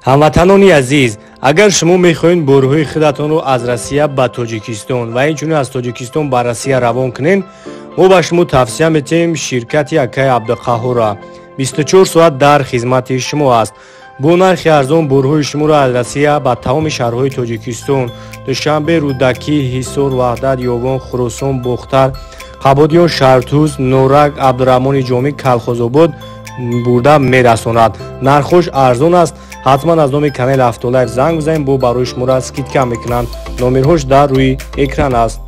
ҳамватанони азиз, агар шумо мехоҳед борҳои худатонро аз Россия ба Тоҷикистон ва инчунин аз Тоҷикистон ба Россия равон кунед, мо ба шумо тавсия метем ширкати Акай Абдуқаҳҳорро. 24 соат дар хизмати шумо аст. Бо нархи арзон борҳои шуморо аз Россия ба тамоми шаҳрҳои Тоҷикистон, Душанбе, Рӯдакӣ, Ҳисор, Ваҳдат, Ёвон, Хуросон, Бухтар, Қабодиён, Шартуз, Норак, Абдураҳмони Ҷомӣ, Калхозобод бурда мерасонад. Нархош арзон аст. ҳатман аз номи канали Автолайф занг бизанед, бо барои шуморо скидка мекунанд. Номерҳош дар рӯи экран аст.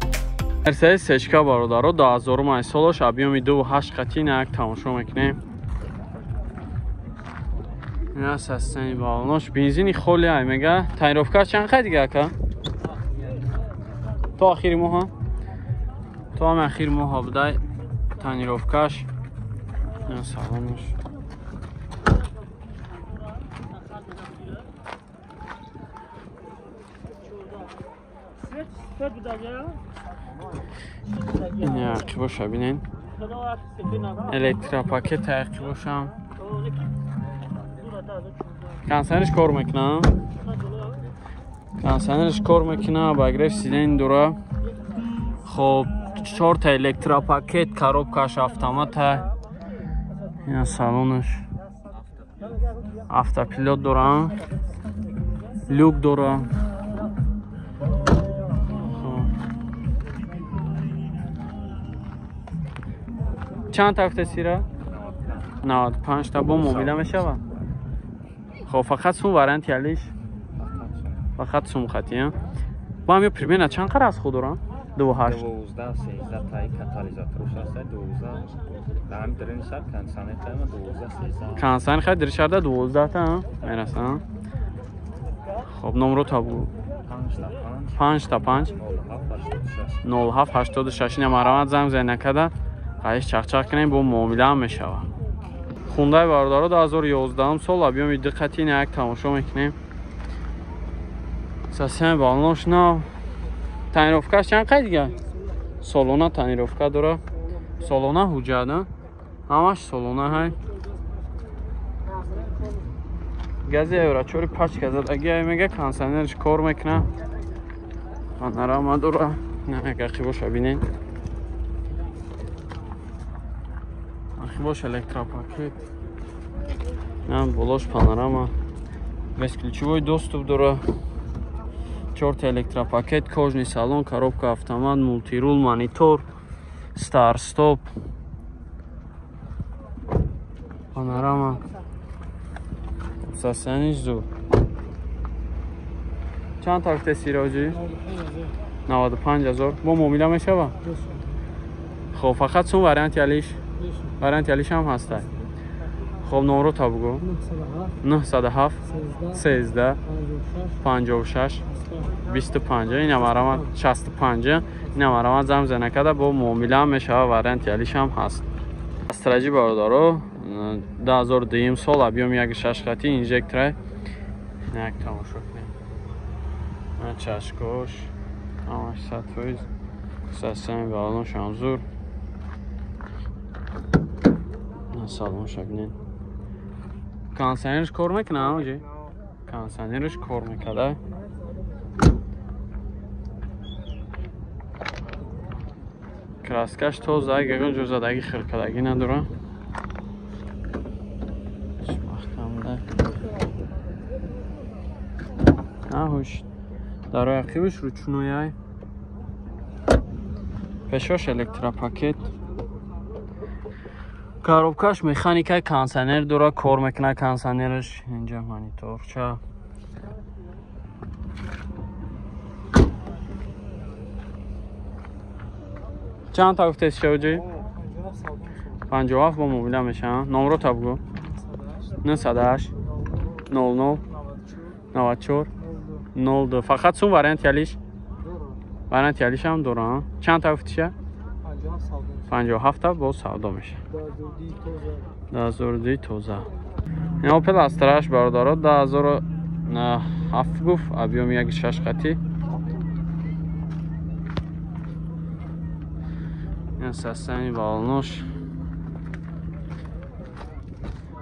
Мерседес сечка бародаро 2000 солош объеми 2.8 қатина як тамошо мекунем. Ина састани балонош бензини холи ай мега. Тайровка чанд қай дига ака? То ахири моҳа? То ҳам ахири моҳа будай тайровкаш. Ина салонош این یقی باشه بینین الکتراپاکت یقی باشم کنسنرش کار میکنه کنسنرش کار میکنه بگرف سیلین دوره خب 4 تا الکتراپاکت коробкаш автомат این салонش автопилот دوره люк دوره چند تا سیره 95 تا با موبیل میشوه. خب فقط سوم وارنتی علیش فقط سوم خطیه با هم پرمینه چند قرار از خود دارم 2.8 12 13 تای کاتالیزاتورش هست 12 دام درین سر کنسان تام 12 13 کنسان خیلی درشارده 12 تا میرسه. خب نمرو تا بگو 5 تا 5 07 86 نمرات زنگ زنگ نکرده قایش چاق کنیم با معامله هم میشوه. خوندای باردارو 2011 سال объеми دقتی این یک تماشا میکنیم. ساسیان بالناش نه تنیروفکاش چند قید دیگه سالونه تنیروفکا داره سالونه حجاده همش سالونه های گازی اورچوری پاچ کزد اگه میگه کنسنرش کار میکنه پانوراما داره نه اگه باشه ببینین باش электропакет нам болош панорама бесключевой доступ дора 4 та электропакет кожный салон коробка автомат мультирул монитор старт стоп панорама состояние зу чанд такте сироҷи 95000 бо муомила мешава хоб фақат сум варианти алиш وارنتی علیش هم هسته. خب نمرو تا بگو 907 13 56 25 این نمرم 65 این نمرم زم زنه کده با معامله هم میشه وارنتی علیش هم هست. استراتژی باردارو 2002 سال объем 1.6 خطی اینجکتور یک تماشا کنیم. چشکوش همش سطویز سستمی بالون شانزور سالون شبینین کنسنرش کار میکنه آجی کنسنرش کار میکنه کراسکش تو زایگه جو زدگی خرکدگی نداره نهوش در عقیبش رو چونویای پشوش الکتراپاکت коробкаш механикаи консайнер дора кор мекунад консайнераш инҷа мониторча чанд та гуфтед шавҷи 57 бо мобила мешаванд номро та бигӯ 98 00 94 02 фақат сум варианти алиш ҳам дорам чанд та гуфтиша 57 تا با سودا میشه 2002 تازه این اوپل استراش باردارا 2007 گفت объем 1.6 قطی این سستانی بالنوش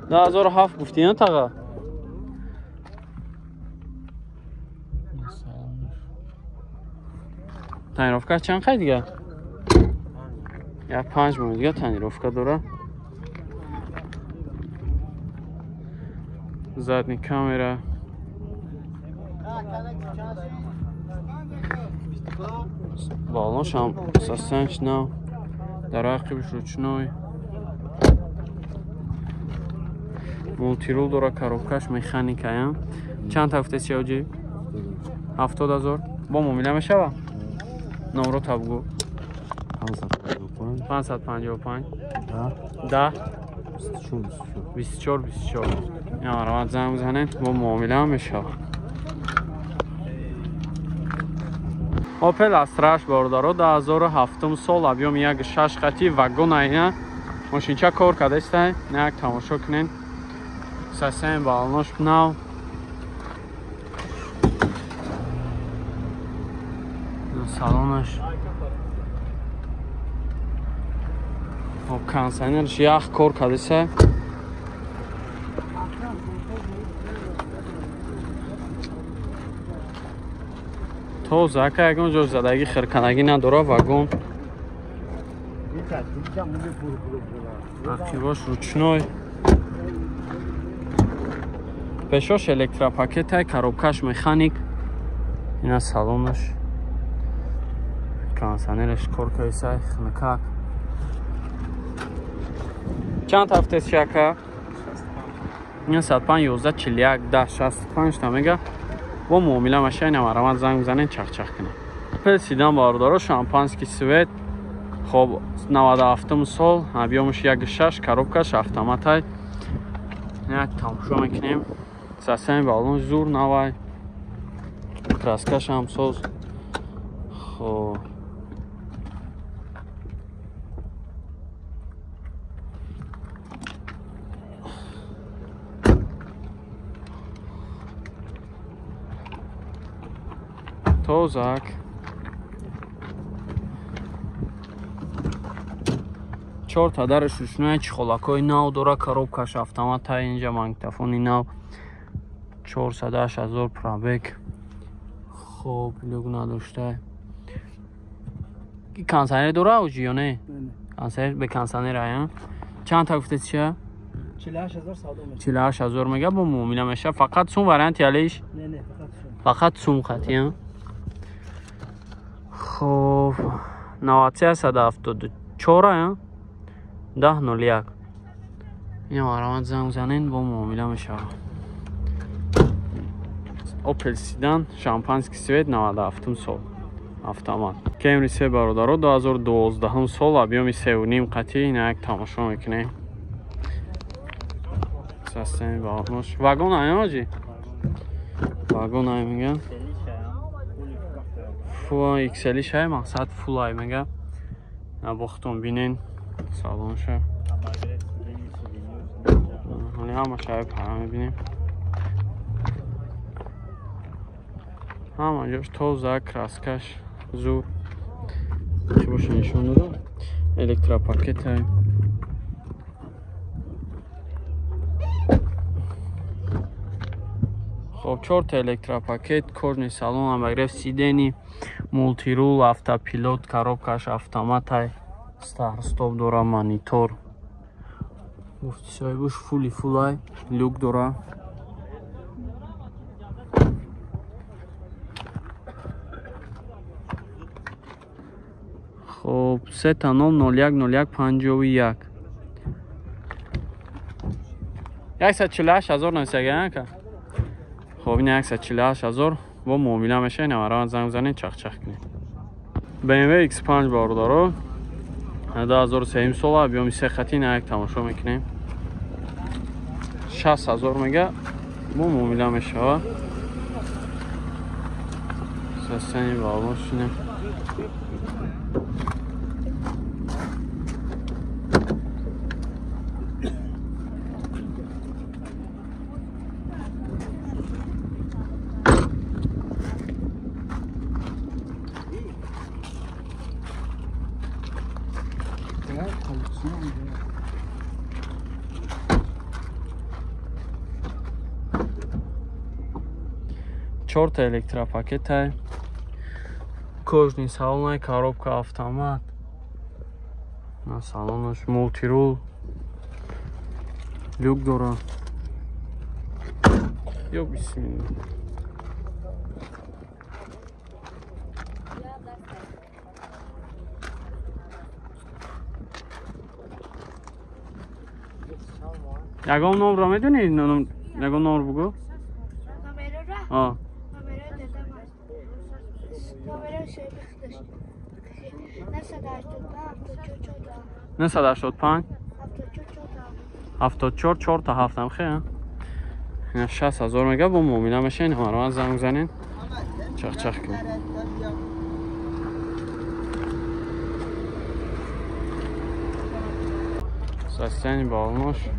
2007 گفتی نه تاقا Tanirovka чанд хай дига? Я 5 миллион дига tanirovka дора. Задний камера. Балонш ҳам састанч нав. Дар ақибш ручной. Мултирул дора, коробкаш механикая. Чанд тафтеси ҳоҷи? 70000. Бо муомила мешава? Номро табгу. 555 10 24. Я равад занг бизанед, бо муомила мешава. Opel Astra бордаро 2007 сол объем 1.6 хати вагон айна мошинча кор кардааст. Як тамошо кунед. Сасен балонош нав. салонаш кондиционерш ях кор кардааст. Зака ягон ҷо задагӣ хирканагӣ надора вагон. Арқибош ручной. Пешош электропакетай, коробкаш механик. Ина салонаш. Кондиционерш кор кардааст, хинакак. Чанд ҳафтаст шака? 95 11 41 10 65 тамега. Бо муомила машина марамат занг бизанед, чахчах кунед. Opel Sedan бордаро шампанский свет. Хоб 97 сол, объемш 1.6, коробкаш автоматай. Як тамошо мекунем. Сасен балон зур навай. Краскаш ҳам соз. Хоб тозак. Чор тадараш ручной, чихолакои нав дора, коробкаш автомата, инҷа магнитофони нав. 48000 пробег. Хоб люк надошта. Ки кондиционер дора оҷи ё не? Кондиционер бе кондиционер ая. Чанд та гуфтед чия? 48000 савдо мешава. 48000 мега бо муомила меша. Фақат сум варианти алиш? Не, фақат сум. Фақат сум хатия. Хоб 9374 1001. Ина марамат занг занен, бо муомила мешава. Opel Sedan шампанский свет 97 сол. Автомат. Camry 3 бародаро 2012 сол, объеми 3.5 қати. Ина як тамошо мекунем. Састани балонош. Вагон ая ҷи? Вагон ая мега. Фу XL шай мақсад фул ай мега. Набохтон бинен салонша. Ҳали ҳама шай пара мебинем. Ҳама ҷош тоза, краскаш зур. Чӣ боша нишон додам? Электропакетай. Хоб 4 та электропакет, кожни салон амагреф сидени, мултирул, автопилот, коробкаш автоматай, старт-стоп дора, монитор. Гуфтисоибуш фули фулай, люк дора. Хоб 3010151. 148000 несага ка. Хоб ин 148000 бо муомила меша, ина марамат занг бизанед, чахчах кунед. BMW X5 бордаро 2003 сола, объеми 3 хати. Ина як тамошо мекунем. 60000 мега бо муомила мешава. Сасани балоншина. 4 та электропакет ай. Кожный салон, коробка автомат. На салонаш мултирул. Люк дора. Ёк бисмилла. Ягон номро медуни? Ягон номро бугу? Номера? А. Номера дедам аст. Номера шебихташ. Насад 85? 74 4 та 7 هم خیلی 60,000 میگه با مومینا میشه این همه زنگ زنین چخ چخ کن سستنی با آلماش